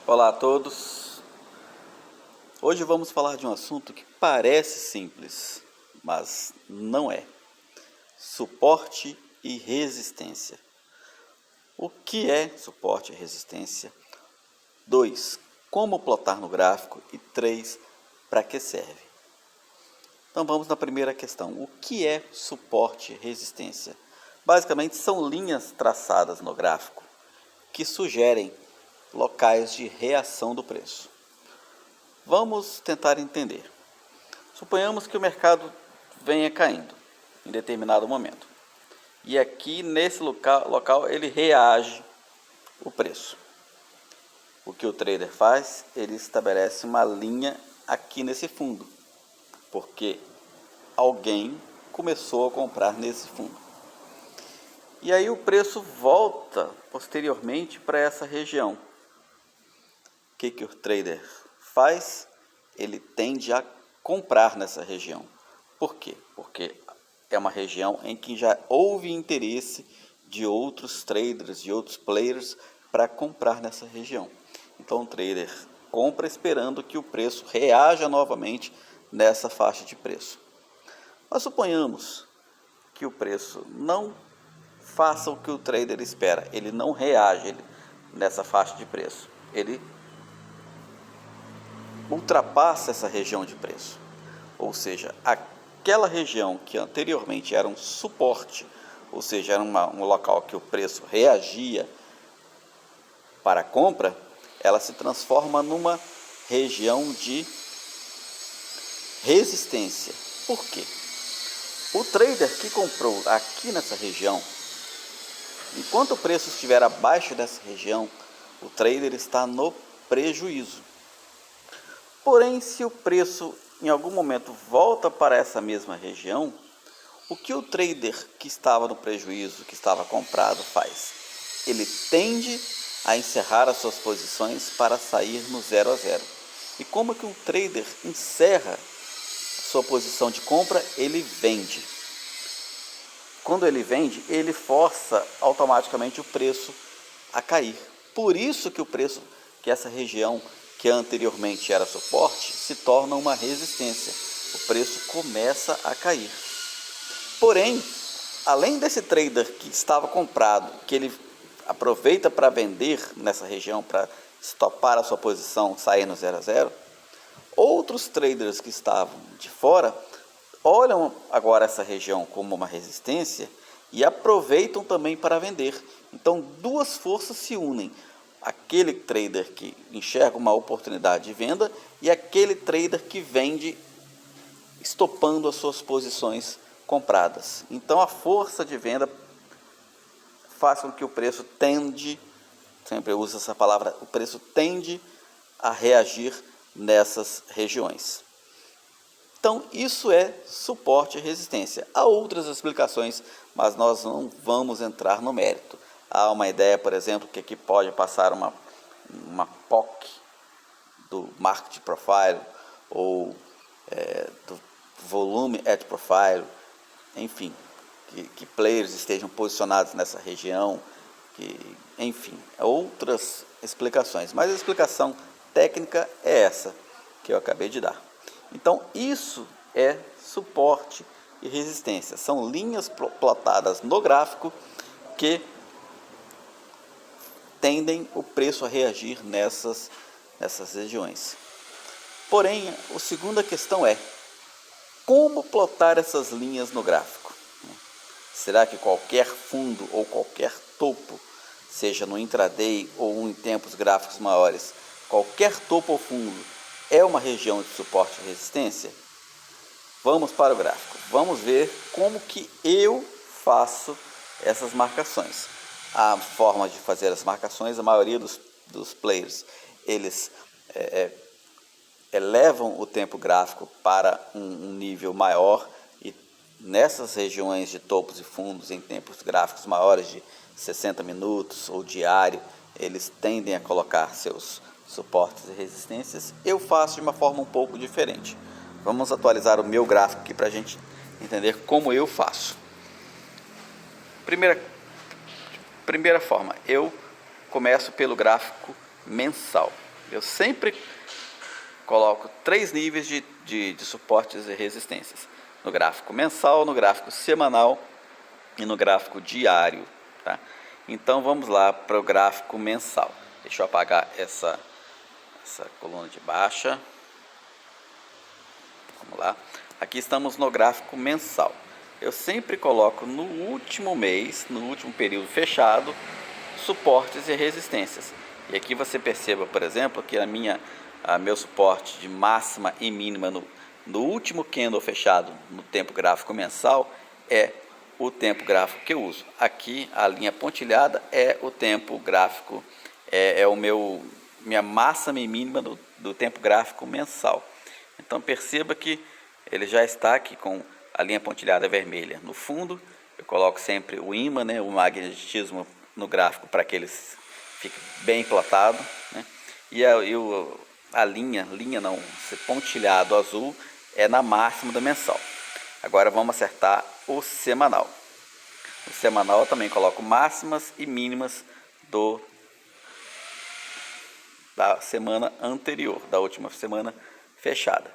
Olá a todos. Hoje vamos falar de um assunto que parece simples, mas não é. Suporte e resistência. O que é suporte e resistência? 2. Como plotar no gráfico? E 3. Para que serve? Então vamos na primeira questão. O que é suporte e resistência? Basicamente são linhas traçadas no gráfico que sugerem locais de reação do preço. Vamos tentar entender. Suponhamos que o mercado venha caindo em determinado momento. E aqui nesse local ele reage o preço. O que o trader faz? Ele estabelece uma linha aqui nesse fundo, porque alguém começou a comprar nesse fundo. E aí o preço volta posteriormente para essa região. O que o trader faz? Ele tende a comprar nessa região. Por quê? Porque é uma região em que já houve interesse de outros traders, de outros players para comprar nessa região. Então o trader compra esperando que o preço reaja novamente nessa faixa de preço. Mas suponhamos que o preço não faça o que o trader espera, ele não reage nessa faixa de preço, ele ultrapassa essa região de preço, ou seja, aquela região que anteriormente era um suporte, ou seja, era um local que o preço reagia para a compra, ela se transforma numa região de resistência. Por quê? O trader que comprou aqui nessa região, enquanto o preço estiver abaixo dessa região, o trader está no prejuízo. Porém, se o preço em algum momento volta para essa mesma região, o que o trader que estava no prejuízo, que estava comprado, faz? Ele tende a encerrar as suas posições para sair no 0 a 0. E como que um trader encerra sua posição de compra? Ele vende. Quando ele vende, ele força automaticamente o preço a cair. Por isso que o preço, que essa região que anteriormente era suporte, se torna uma resistência. O preço começa a cair. Porém, além desse trader que estava comprado, que ele aproveita para vender nessa região, para estopar a sua posição, sair no 0 a 0, outros traders que estavam de fora olham agora essa região como uma resistência e aproveitam também para vender. Então, duas forças se unem. Aquele trader que enxerga uma oportunidade de venda e aquele trader que vende estopando as suas posições compradas. Então a força de venda faz com que o preço tende, sempre eu uso essa palavra, o preço tende a reagir nessas regiões. Então isso é suporte e resistência. Há outras explicações, mas nós não vamos entrar no mérito. Há uma ideia, por exemplo, que aqui pode passar uma POC do Market Profile ou do Volume at Profile, enfim, que players estejam posicionados nessa região, enfim, outras explicações. Mas a explicação técnica é essa que eu acabei de dar. Então isso é suporte e resistência. São linhas plotadas no gráfico que tendem o preço a reagir nessas regiões. Porém, a segunda questão é: como plotar essas linhas no gráfico? Será que qualquer fundo ou qualquer topo, seja no intraday ou em tempos gráficos maiores, qualquer topo ou fundo é uma região de suporte e resistência? Vamos para o gráfico. Vamos ver como que eu faço essas marcações. A forma de fazer as marcações, a maioria dos players, eles elevam o tempo gráfico para um nível maior e nessas regiões de topos e fundos em tempos gráficos maiores de 60 minutos ou diário, eles tendem a colocar seus suportes e resistências. Eu faço de uma forma um pouco diferente. Vamos atualizar o meu gráfico aqui para a gente entender como eu faço. Primeira forma, eu começo pelo gráfico mensal. Eu sempre coloco 3 níveis de suportes e resistências. No gráfico mensal, no gráfico semanal e no gráfico diário. Tá? Então vamos lá para o gráfico mensal. Deixa eu apagar essa coluna de baixa. Vamos lá. Aqui estamos no gráfico mensal. Eu sempre coloco no último mês, no último período fechado, suportes e resistências. E aqui você perceba, por exemplo, que meu suporte de máxima e mínima no último candle fechado no tempo gráfico mensal é o tempo gráfico que eu uso. Aqui a linha pontilhada é o tempo gráfico, minha máxima e mínima do tempo gráfico mensal. Então perceba que ele já está aqui com a linha pontilhada vermelha no fundo. Eu coloco sempre o ímã, né, o magnetismo no gráfico para que ele fique bem plotado, né? E a linha não, esse pontilhado azul é na máxima do mensal. Agora vamos acertar o semanal. No semanal eu também coloco máximas e mínimas da semana anterior, da última semana fechada.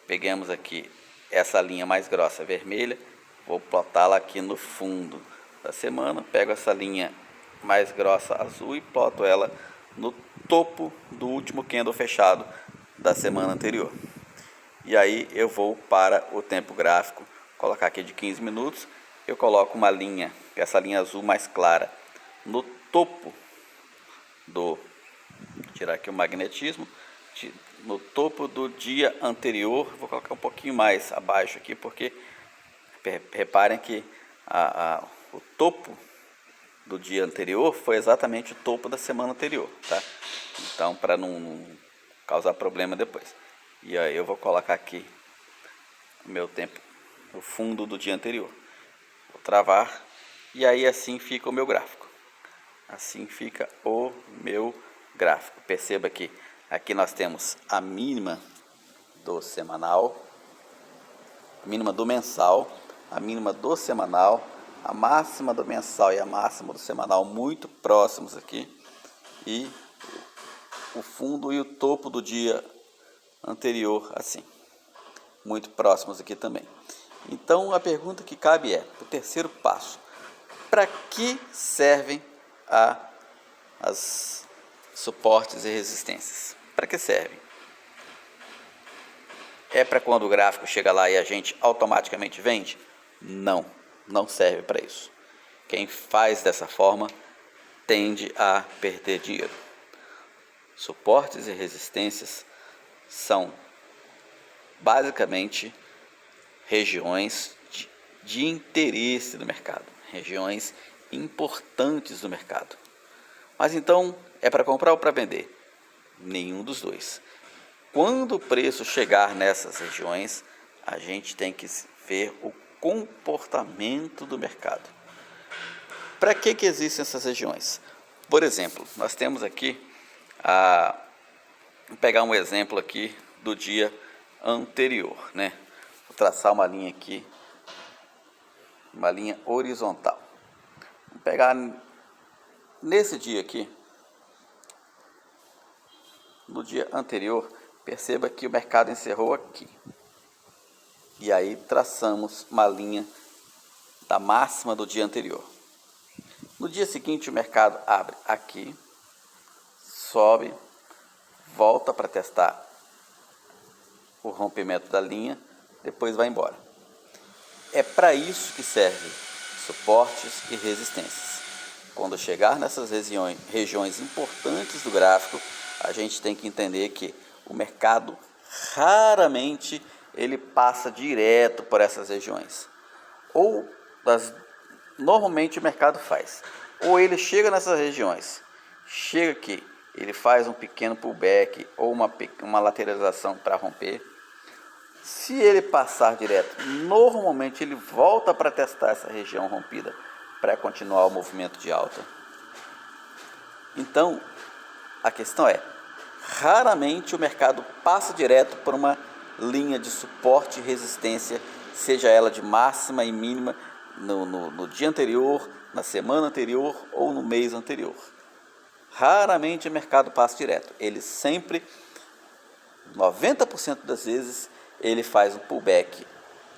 Pegamos aqui essa linha mais grossa vermelha, vou plotá-la aqui no fundo da semana, pego essa linha mais grossa azul e ploto ela no topo do último candle fechado da semana anterior. E aí eu vou para o tempo gráfico, colocar aqui de 15 minutos, eu coloco uma linha, essa linha azul mais clara, no topo tirar aqui o magnetismo, no topo do dia anterior. Vou colocar um pouquinho mais abaixo aqui, porque reparem que o topo do dia anterior foi exatamente o topo da semana anterior, tá? Então, para não causar problema depois. E aí eu vou colocar aqui o meu tempo no fundo do dia anterior. Vou travar e aí assim fica o meu gráfico. Assim fica o meu gráfico. Perceba que aqui nós temos a mínima do semanal, a mínima do mensal, a mínima do semanal, a máxima do mensal e a máxima do semanal muito próximos aqui, e o fundo e o topo do dia anterior assim, muito próximos aqui também. Então a pergunta que cabe é, o terceiro passo: para que servem as suportes e resistências? Para que servem? É para quando o gráfico chega lá e a gente automaticamente vende? Não, não serve para isso. Quem faz dessa forma tende a perder dinheiro. Suportes e resistências são basicamente regiões de interesse do mercado, regiões importantes do mercado. Mas então, é para comprar ou para vender? Nenhum dos dois. Quando o preço chegar nessas regiões, a gente tem que ver o comportamento do mercado. Para que existem essas regiões? Por exemplo, nós temos aqui, vou pegar um exemplo aqui do dia anterior, né? Vou traçar uma linha aqui, uma linha horizontal. Vou pegar nesse dia aqui, no dia anterior, perceba que o mercado encerrou aqui. E aí traçamos uma linha da máxima do dia anterior. No dia seguinte o mercado abre aqui, sobe, volta para testar o rompimento da linha, depois vai embora. É para isso que servem suportes e resistências. Quando chegar nessas regiões importantes do gráfico, a gente tem que entender que o mercado raramente ele passa direto por essas regiões. Normalmente o mercado faz. Ou ele chega nessas regiões, chega aqui, ele faz um pequeno pullback ou uma lateralização para romper. Se ele passar direto, normalmente ele volta para testar essa região rompida para continuar o movimento de alta. Então, a questão é, raramente o mercado passa direto por uma linha de suporte e resistência, seja ela de máxima e mínima no dia anterior, na semana anterior ou no mês anterior. Raramente o mercado passa direto. Ele sempre, 90% das vezes, ele faz um pullback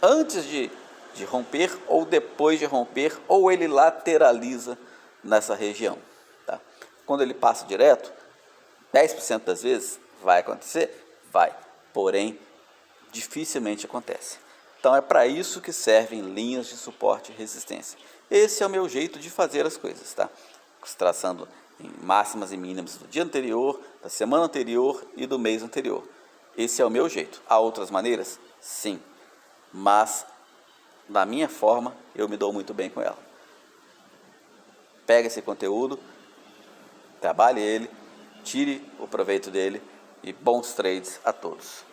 antes de romper ou depois de romper, ou ele lateraliza nessa região. Tá? Quando ele passa direto, 10% das vezes vai acontecer? Vai. Porém, dificilmente acontece. Então é para isso que servem linhas de suporte e resistência. Esse é o meu jeito de fazer as coisas, tá? Traçando em máximas e mínimas do dia anterior, da semana anterior e do mês anterior. Esse é o meu jeito. Há outras maneiras? Sim. Mas, da minha forma, eu me dou muito bem com ela. Pega esse conteúdo, trabalhe ele, tire o proveito dele e bons trades a todos.